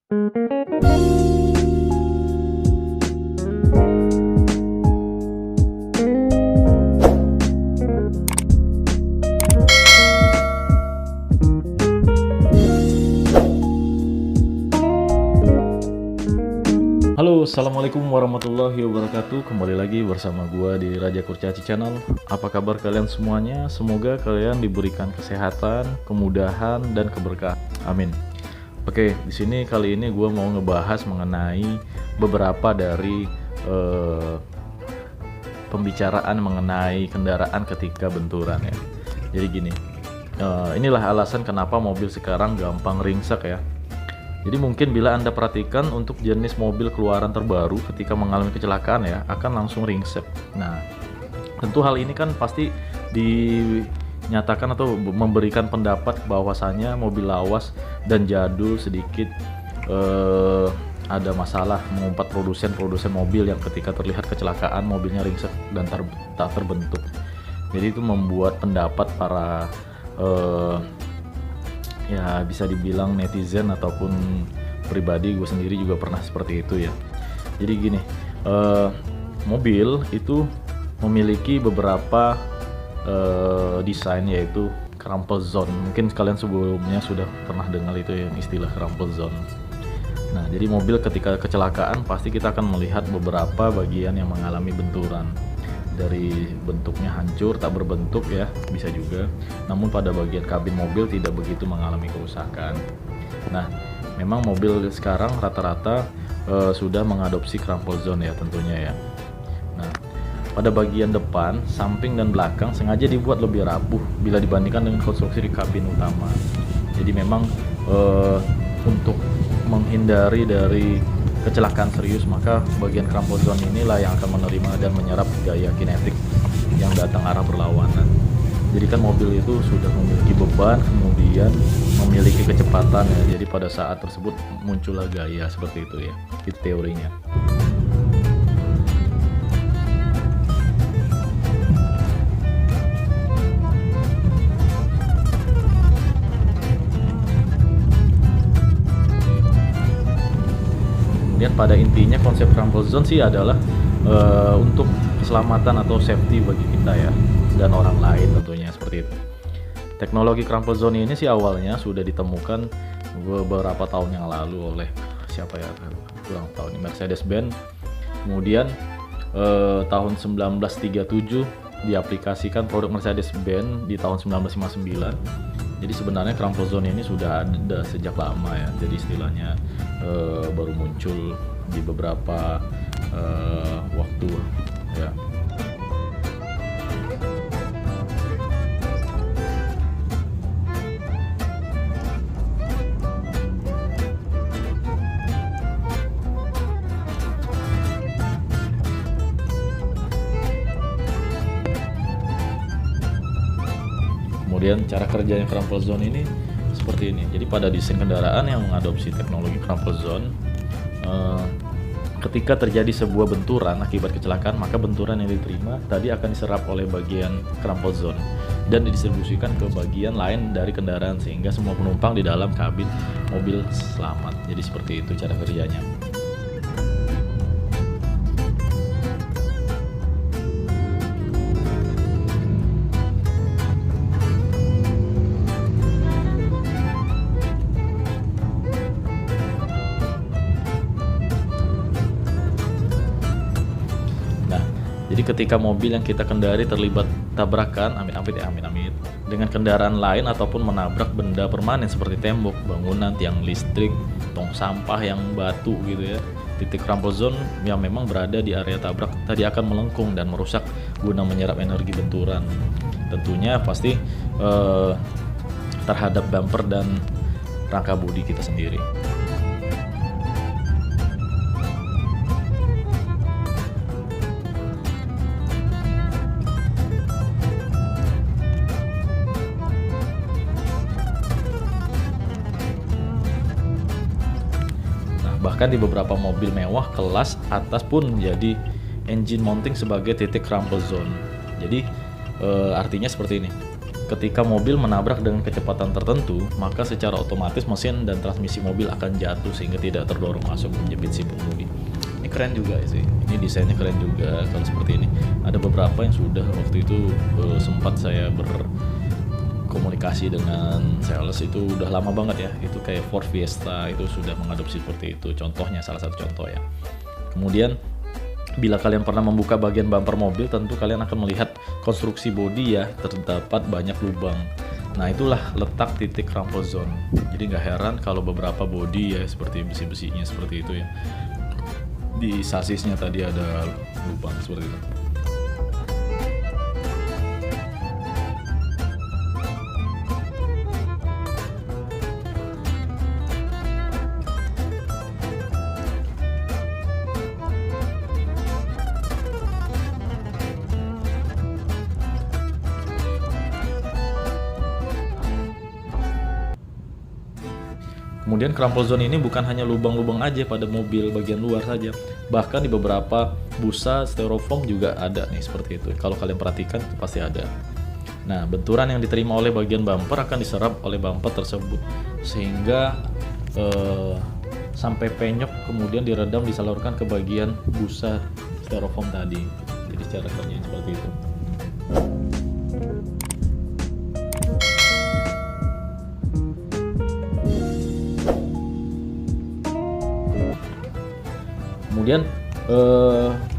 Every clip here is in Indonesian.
Halo, assalamualaikum warahmatullahi wabarakatuh. Kembali lagi bersama gua di Raja Kurcaci Channel. Apa kabar kalian semuanya? Semoga kalian diberikan kesehatan, kemudahan, dan keberkahan. Amin. Oke, di sini kali ini gua mau ngebahas mengenai beberapa dari pembicaraan mengenai kendaraan ketika benturan ya. Jadi gini, inilah alasan kenapa mobil sekarang gampang ringsek ya. Jadi mungkin bila Anda perhatikan untuk jenis mobil keluaran terbaru ketika mengalami kecelakaan ya akan langsung ringsek. Nah, tentu hal ini kan pasti dinyatakan atau memberikan pendapat bahwasannya mobil lawas dan jadul sedikit ada masalah mengumpat produsen mobil yang ketika terlihat kecelakaan mobilnya ringsek dan tak terbentuk. Jadi itu membuat pendapat para ya bisa dibilang netizen ataupun pribadi gue sendiri juga pernah seperti itu ya. Jadi gini, mobil itu memiliki beberapa desain yaitu crumple zone. Mungkin kalian sebelumnya sudah pernah dengar itu ya, istilah crumple zone. Nah, jadi mobil ketika kecelakaan pasti kita akan melihat beberapa bagian yang mengalami benturan. Dari bentuknya hancur, tak berbentuk ya, bisa juga. Namun pada bagian kabin mobil tidak begitu mengalami kerusakan. Nah, memang mobil sekarang rata-rata sudah mengadopsi crumple zone ya tentunya ya. Nah, pada bagian depan, samping dan belakang sengaja dibuat lebih rapuh bila dibandingkan dengan konstruksi di kabin utama. Jadi memang untuk menghindari dari kecelakaan serius, maka bagian crumple zone inilah yang akan menerima dan menyerap gaya kinetik yang datang arah berlawanan. Jadi kan mobil itu sudah memiliki beban, kemudian memiliki kecepatan ya. Jadi pada saat tersebut muncullah gaya seperti itu ya. Itu teorinya. Kemudian pada intinya konsep crumple zone sih adalah untuk keselamatan atau safety bagi kita ya dan orang lain tentunya seperti itu. Teknologi crumple zone ini sih awalnya sudah ditemukan beberapa tahun yang lalu oleh siapa ya, kurang tahu nih, Mercedes-Benz. Kemudian tahun 1937 diaplikasikan produk Mercedes-Benz di tahun 1959. Jadi sebenarnya crumple zone ini sudah ada sejak lama ya. Jadi istilahnya baru muncul di beberapa waktu ya. Kemudian cara kerjanya crumple zone ini seperti ini. Jadi pada desain kendaraan yang mengadopsi teknologi crumple zone, ketika terjadi sebuah benturan akibat kecelakaan, maka benturan yang diterima tadi akan diserap oleh bagian crumple zone dan didistribusikan ke bagian lain dari kendaraan sehingga semua penumpang di dalam kabin mobil selamat. Jadi seperti itu cara kerjanya. Jadi ketika mobil yang kita kendari terlibat tabrakan, amit-amit ya, amit-amit, dengan kendaraan lain ataupun menabrak benda permanen seperti tembok, bangunan, tiang listrik, tong sampah yang batu gitu ya. Titik crumple zone yang memang berada di area tabrak tadi akan melengkung dan merusak guna menyerap energi benturan. Tentunya pasti terhadap bumper dan rangka bodi kita sendiri. Bahkan di beberapa mobil mewah kelas atas pun menjadi engine mounting sebagai titik crumple zone. Jadi artinya seperti ini. ketika mobil menabrak dengan kecepatan tertentu, maka secara otomatis mesin dan transmisi mobil akan jatuh sehingga tidak terdorong masuk menjepit si pengemudi. Ini keren juga sih, ini desainnya keren juga kalau seperti ini. Ada beberapa yang sudah waktu itu sempat saya berkomunikasi dengan sales, itu udah lama banget ya, itu kayak Ford Fiesta itu sudah mengadopsi seperti itu, contohnya, salah satu contoh ya. Kemudian bila kalian pernah membuka bagian bumper mobil, tentu kalian akan melihat konstruksi bodi ya, terdapat banyak lubang. Nah itulah letak titik crumple zone. Jadi nggak heran kalau beberapa bodi ya seperti besi-besinya seperti itu ya, di sasisnya tadi ada lubang seperti itu. Kemudian crumple zone ini bukan hanya lubang-lubang aja pada mobil bagian luar saja, bahkan di beberapa busa styrofoam juga ada nih seperti itu. Kalau kalian perhatikan itu pasti ada. Nah, benturan yang diterima oleh bagian bumper akan diserap oleh bumper tersebut sehingga sampai penyok, kemudian diredam disalurkan ke bagian busa styrofoam tadi. Jadi secara kerja seperti itu. Kemudian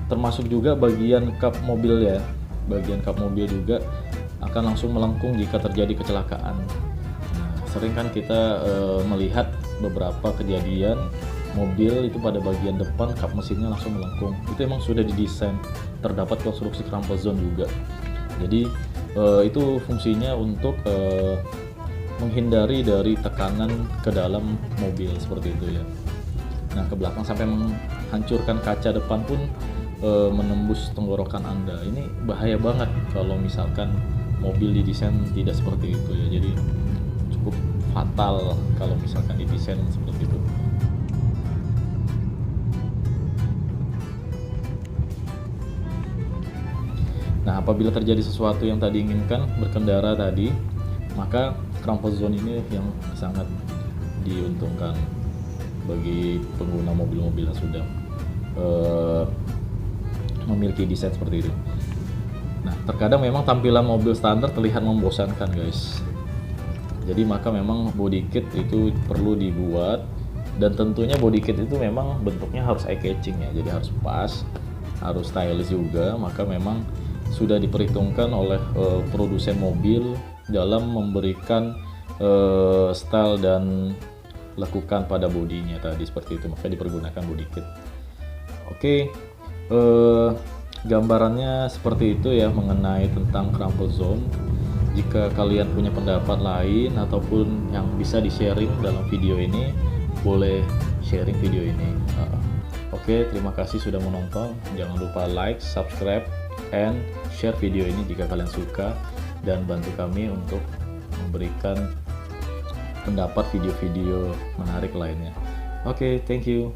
termasuk juga bagian kap mobil ya, bagian kap mobil juga akan langsung melengkung jika terjadi kecelakaan. Nah, sering kan kita melihat beberapa kejadian mobil itu pada bagian depan kap mesinnya langsung melengkung. Itu emang sudah didesain, terdapat konstruksi crumple zone juga. Jadi itu fungsinya untuk menghindari dari tekanan ke dalam mobil seperti itu ya. Nah, ke belakang sampai menghancurkan kaca depan pun menembus tenggorokan Anda. Ini bahaya banget kalau misalkan mobil didesain tidak seperti itu ya. Jadi cukup fatal kalau misalkan didesain seperti itu. Nah, apabila terjadi sesuatu yang tadi inginkan berkendara tadi, maka crumple zone ini yang sangat diuntungkan bagi pengguna mobil-mobil yang sudah memiliki desain seperti itu. Nah, terkadang memang tampilan mobil standar terlihat membosankan guys. Jadi maka memang body kit itu perlu dibuat, dan tentunya body kit itu memang bentuknya harus eye catching ya. Jadi harus pas, harus stylish juga. Maka memang sudah diperhitungkan oleh produsen mobil dalam memberikan style dan lekukan pada bodinya tadi seperti itu, maka dipergunakan body kit. Oke, gambarannya seperti itu ya mengenai tentang crumple zone. Jika kalian punya pendapat lain ataupun yang bisa di-sharing dalam video ini, boleh sharing video ini. Oke, terima kasih sudah menonton. Jangan lupa like, subscribe, and share video ini jika kalian suka, dan bantu kami untuk memberikan pendapat video-video menarik lainnya. Oke, thank you.